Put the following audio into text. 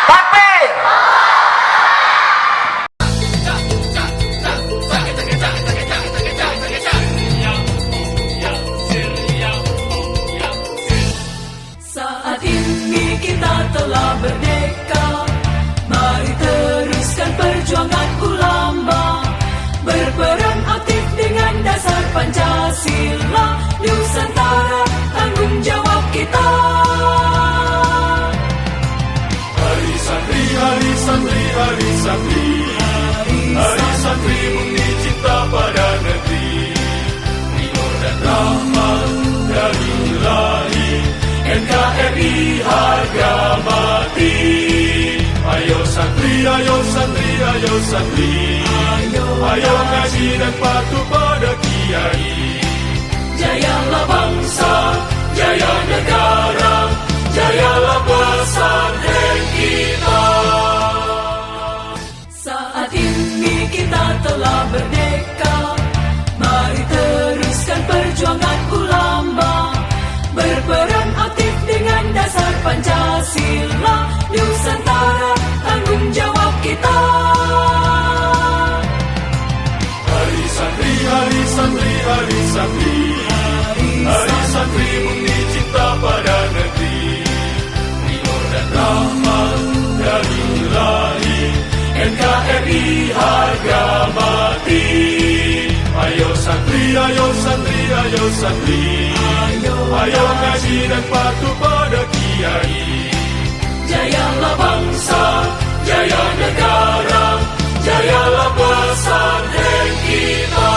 Takbir. Saat ini kita telah merdeka, mari teruskan perjuangan ulama, berperan aktif dengan dasar Pancasila, Nusantara tanggung jawab kita. Hari santri, hari santri, hari santri, hari santri murni cinta pada negeri, ridho dan rahmat dari Ilahi, NKRI harga mati. Ayo santri, ayo santri, ayo santri, ayo ngaji dan patuh pada kiai. Jayalah bangsa, Jaya negara, jayalah pesantren kita. saat ini kita telah merdeka, mari teruskan perjuangan ulama, berperan aktif dengan dasar Pancasila, Nusantara tanggung jawab kita. Hari santri, hari santri, hari santri, hari santri murni cinta pada negeri, ridho dan rahmat dari Ilahi, NKRI harga mati. Ayo santri, ayo santri, ayo santri, ayo ngaji dan patuh pada kiai. Jayalah bangsa, Jaya negara, jayalah pesantren kita.